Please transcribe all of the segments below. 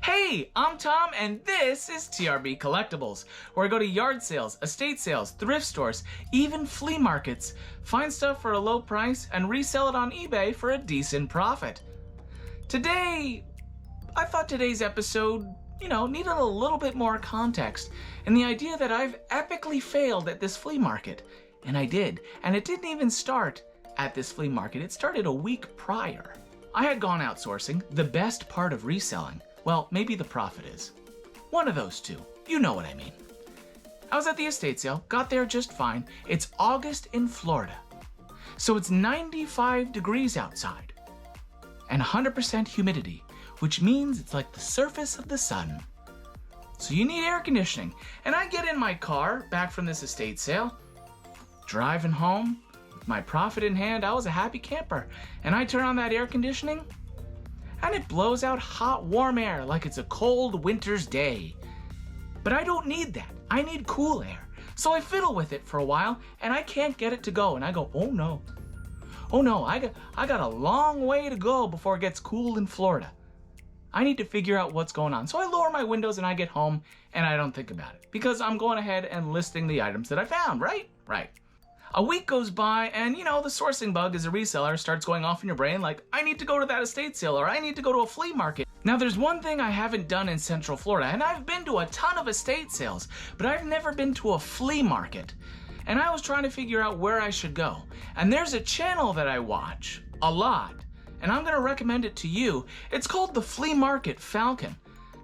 Hey, I'm Tom, and this is TRB Collectibles, where I go to yard sales, estate sales, thrift stores, even flea markets, find stuff for a low price, and resell it on eBay for a decent profit. Today, I thought today's episode, needed a little bit more context, and the idea that I've epically failed at this flea market. And I did, and it didn't even start at this flea market, it started a week prior. I had gone outsourcing, the best part of reselling. Well, maybe the profit is. One of those two. You know what I mean. I was at the estate sale, got there just fine. It's August in Florida. So it's 95 degrees outside. And 100% humidity, which means it's like the surface of the sun. So you need air conditioning. And I get in my car, back from this estate sale, driving home, with my profit in hand. I was a happy camper. And I turn on that air conditioning, and it blows out hot, warm air like it's a cold winter's day. But I don't need that. I need cool air. So I fiddle with it for a while, and I can't get it to go. And I go, oh no, I got a long way to go before it gets cool in Florida. I need to figure out what's going on. So I lower my windows and I get home, and I don't think about it, because I'm going ahead and listing the items that I found, right? Right. A week goes by, and the sourcing bug as a reseller starts going off in your brain like, I need to go to that estate sale, or I need to go to a flea market. Now there's one thing I haven't done in Central Florida, and I've been to a ton of estate sales, but I've never been to a flea market. And I was trying to figure out where I should go. And there's a channel that I watch a lot, and I'm gonna recommend it to you. It's called the Flea Market Falcon.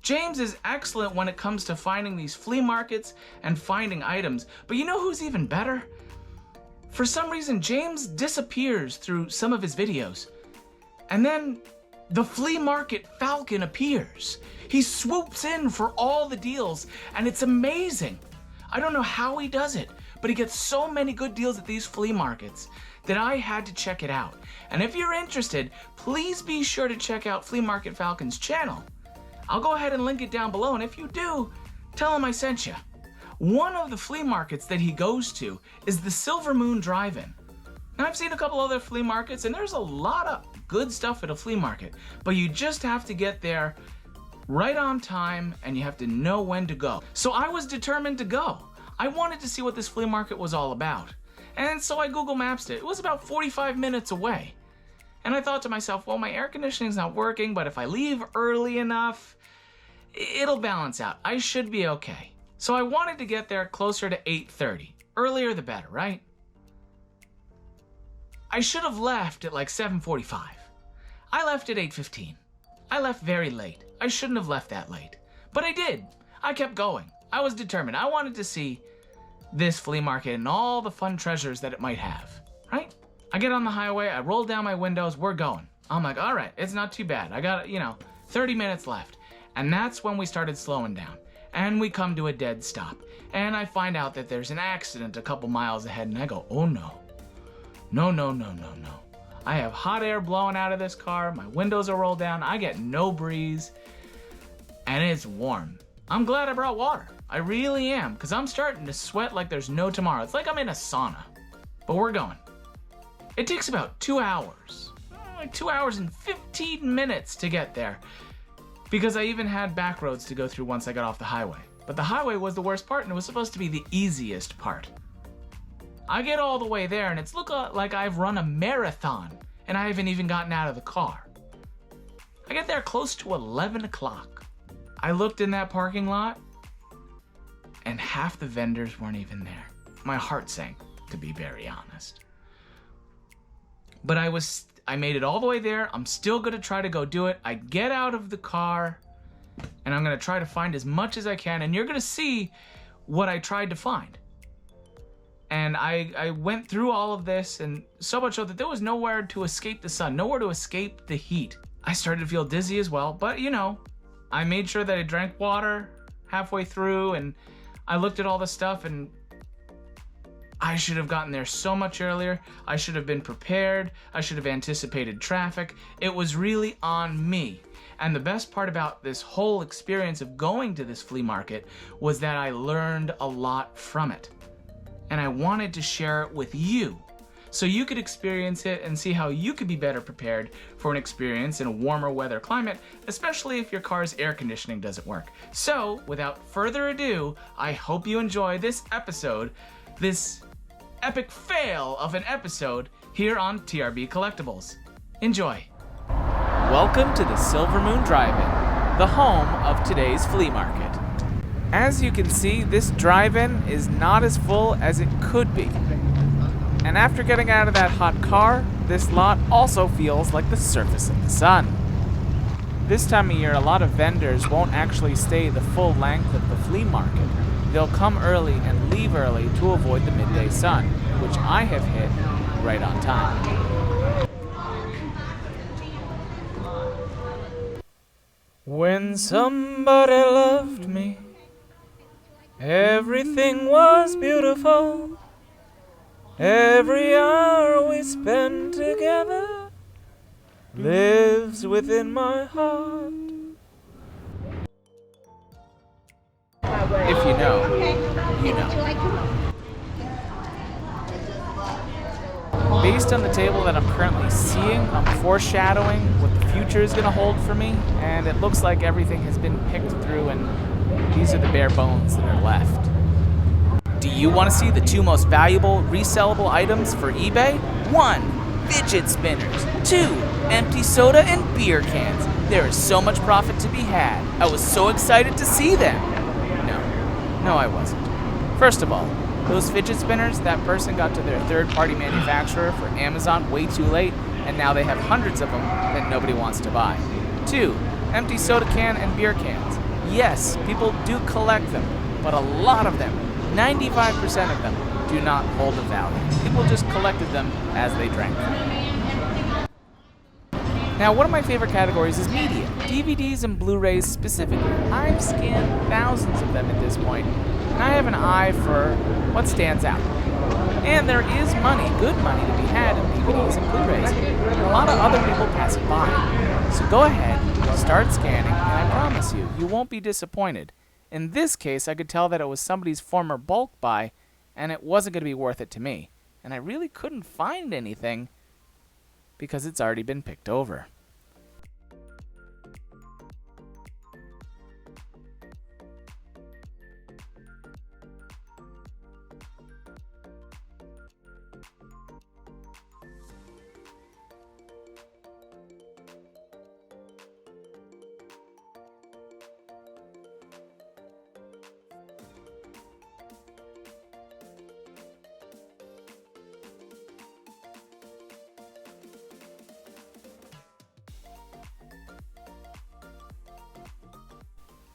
James is excellent when it comes to finding these flea markets and finding items, but you know who's even better? For some reason, James disappears through some of his videos, and then the Flea Market Falcon appears. He swoops in for all the deals, and it's amazing. I don't know how he does it, but he gets so many good deals at these flea markets that I had to check it out. And if you're interested, please be sure to check out Flea Market Falcon's channel. I'll go ahead and link it down below, and if you do, tell him I sent you. One of the flea markets that he goes to is the Silver Moon Drive-In. Now, I've seen a couple other flea markets, and there's a lot of good stuff at a flea market, but you just have to get there right on time, and you have to know when to go. So I was determined to go. I wanted to see what this flea market was all about. And so I Google Maps it. It was about 45 minutes away. And I thought to myself, well, my air conditioning's not working, but if I leave early enough, it'll balance out. I should be okay. So I wanted to get there closer to 8:30. Earlier the better, right? I should have left at like 7:45. I left at 8:15. I left very late. I shouldn't have left that late. But I did. I kept going. I was determined. I wanted to see this flea market and all the fun treasures that it might have, right? I get on the highway, I roll down my windows, we're going. I'm like, all right, it's not too bad. I got, 30 minutes left. And that's when we started slowing down. And we come to a dead stop. And I find out that there's an accident a couple miles ahead, and I go, oh no. No. I have hot air blowing out of this car, my windows are rolled down, I get no breeze, and it's warm. I'm glad I brought water. I really am, because I'm starting to sweat like there's no tomorrow. It's like I'm in a sauna. But we're going. It takes about 2 hours. 2 hours and 15 minutes to get there, because I even had back roads to go through once I got off the highway. But the highway was the worst part, and it was supposed to be the easiest part. I get all the way there, and it's looked like I've run a marathon, and I haven't even gotten out of the car. I get there close to 11 o'clock. I looked in that parking lot, and half the vendors weren't even there. My heart sank, to be very honest. But I made it all the way there. I'm still gonna try to go do it. I get out of the car, and I'm gonna try to find as much as I can, and you're gonna see what I tried to find. And I went through all of this, and so much so that there was nowhere to escape the sun, nowhere to escape the heat. I started to feel dizzy as well, but I made sure that I drank water halfway through, and I looked at all the stuff, and I should have gotten there so much earlier. I should have been prepared. I should have anticipated traffic. It was really on me. And the best part about this whole experience of going to this flea market was that I learned a lot from it. And I wanted to share it with you. so you could experience it and see how you could be better prepared for an experience in a warmer weather climate, especially if your car's air conditioning doesn't work. So, without further ado, I hope you enjoy this episode, this epic fail of an episode here on TRB Collectibles. Enjoy. Welcome to the Silver Moon Drive-In, the home of today's flea market. As you can see, this drive-in is not as full as it could be. And after getting out of that hot car, this lot also feels like the surface of the sun. This time of year, a lot of vendors won't actually stay the full length of the flea market. They'll come early and leave early to avoid the midday sun, which I have hit right on time. When somebody loved me, everything was beautiful. Every hour we spend together lives within my heart. If you know, you know. Based on the table that I'm currently seeing, I'm foreshadowing what the future is going to hold for me, and it looks like everything has been picked through, and these are the bare bones that are left. Do you want to see the two most valuable resellable items for eBay? 1. Fidget spinners. 2. Empty soda and beer cans. There is so much profit to be had. I was so excited to see them. No, I wasn't. First of all, those fidget spinners, that person got to their third-party manufacturer for Amazon way too late, and now they have hundreds of them that nobody wants to buy. 2. Empty soda can and beer cans. Yes, people do collect them, but a lot of them, 95% of them, do not hold a value. People just collected them as they drank them. Now, one of my favorite categories is media, DVDs and Blu-rays specifically. I've scanned thousands of them at this point, and I have an eye for what stands out. And there is money, good money, to be had in DVDs and Blu-rays, and a lot of other people pass it by. So go ahead, start scanning, and I promise you, you won't be disappointed. In this case, I could tell that it was somebody's former bulk buy, and it wasn't going to be worth it to me. And I really couldn't find anything because it's already been picked over.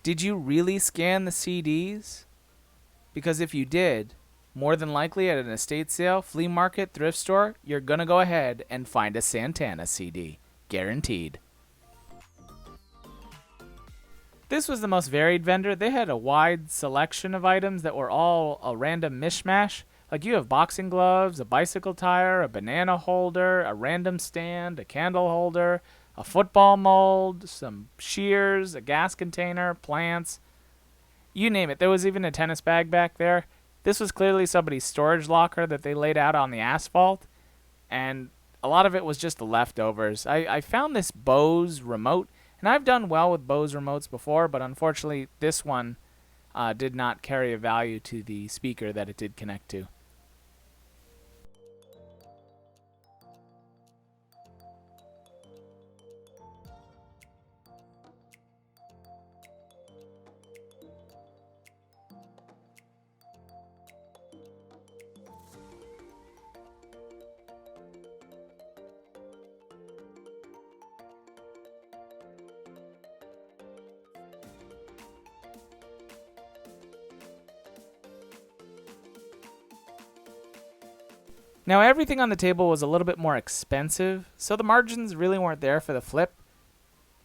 Did you really scan the CDs? Because if you did, more than likely at an estate sale, flea market, thrift store, you're going to go ahead and find a Santana CD. Guaranteed. This was the most varied vendor. They had a wide selection of items that were all a random mishmash. Like you have boxing gloves, a bicycle tire, a banana holder, a random stand, a candle holder, a football mold, some shears, a gas container, plants, you name it. There was even a tennis bag back there. This was clearly somebody's storage locker that they laid out on the asphalt, and a lot of it was just the leftovers. I found this Bose remote, and I've done well with Bose remotes before, but unfortunately this one did not carry a value to the speaker that it did connect to. Now everything on the table was a little bit more expensive, so the margins really weren't there for the flip.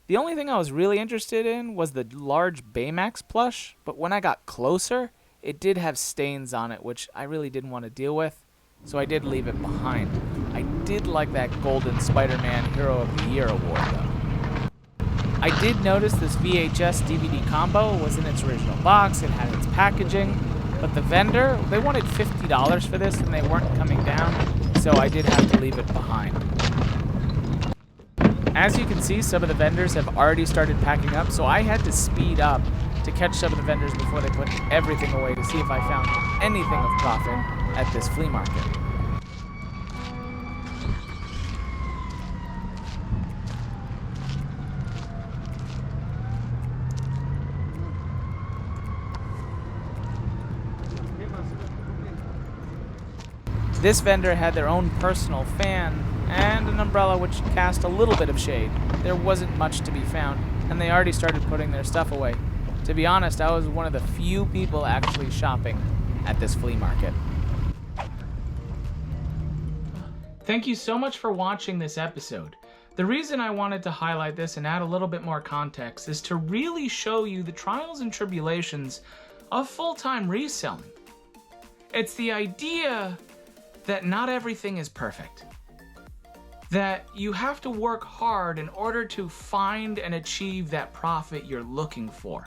The only thing I was really interested in was the large Baymax plush, but when I got closer, it did have stains on it, which I really didn't want to deal with, so I did leave it behind. I did like that Golden Spider-Man Hero of the Year award, though. I did notice this VHS DVD combo was in its original box, it had its packaging, but the vendor, they wanted $50 for this and they weren't coming down, so I did have to leave it behind. As you can see, some of the vendors have already started packing up, so I had to speed up to catch some of the vendors before they put everything away to see if I found anything of profit at this flea market. This vendor had their own personal fan and an umbrella which cast a little bit of shade. There wasn't much to be found, and they already started putting their stuff away. To be honest, I was one of the few people actually shopping at this flea market. Thank you so much for watching this episode. The reason I wanted to highlight this and add a little bit more context is to really show you the trials and tribulations of full-time reselling. It's the idea that not everything is perfect. That you have to work hard in order to find and achieve that profit you're looking for.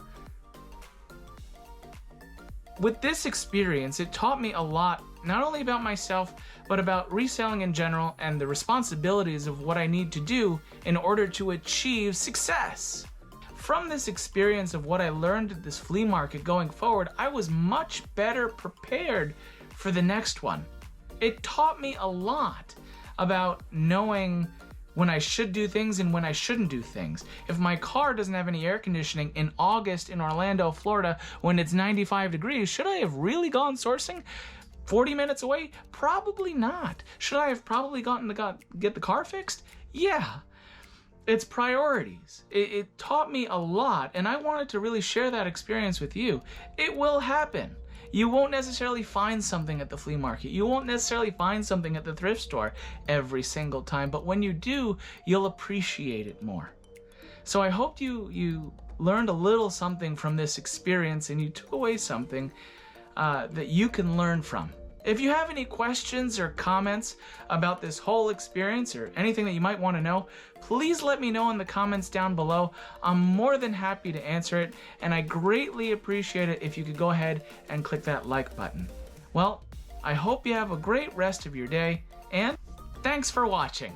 With this experience, it taught me a lot, not only about myself, but about reselling in general and the responsibilities of what I need to do in order to achieve success. From this experience of what I learned at this flea market going forward, I was much better prepared for the next one. It taught me a lot about knowing when I should do things and when I shouldn't do things. If my car doesn't have any air conditioning in August in Orlando, Florida, when it's 95 degrees, should I have really gone sourcing 40 minutes away? Probably not. Should I have probably get the car fixed? Yeah. It's priorities. It taught me a lot, and I wanted to really share that experience with you. It will happen. You won't necessarily find something at the flea market. You won't necessarily find something at the thrift store every single time, but when you do, you'll appreciate it more. So I hope you learned a little something from this experience and you took away something that you can learn from. If you have any questions or comments about this whole experience or anything that you might want to know, please let me know in the comments down below. I'm more than happy to answer it, and I greatly appreciate it if you could go ahead and click that like button. Well, I hope you have a great rest of your day, and thanks for watching.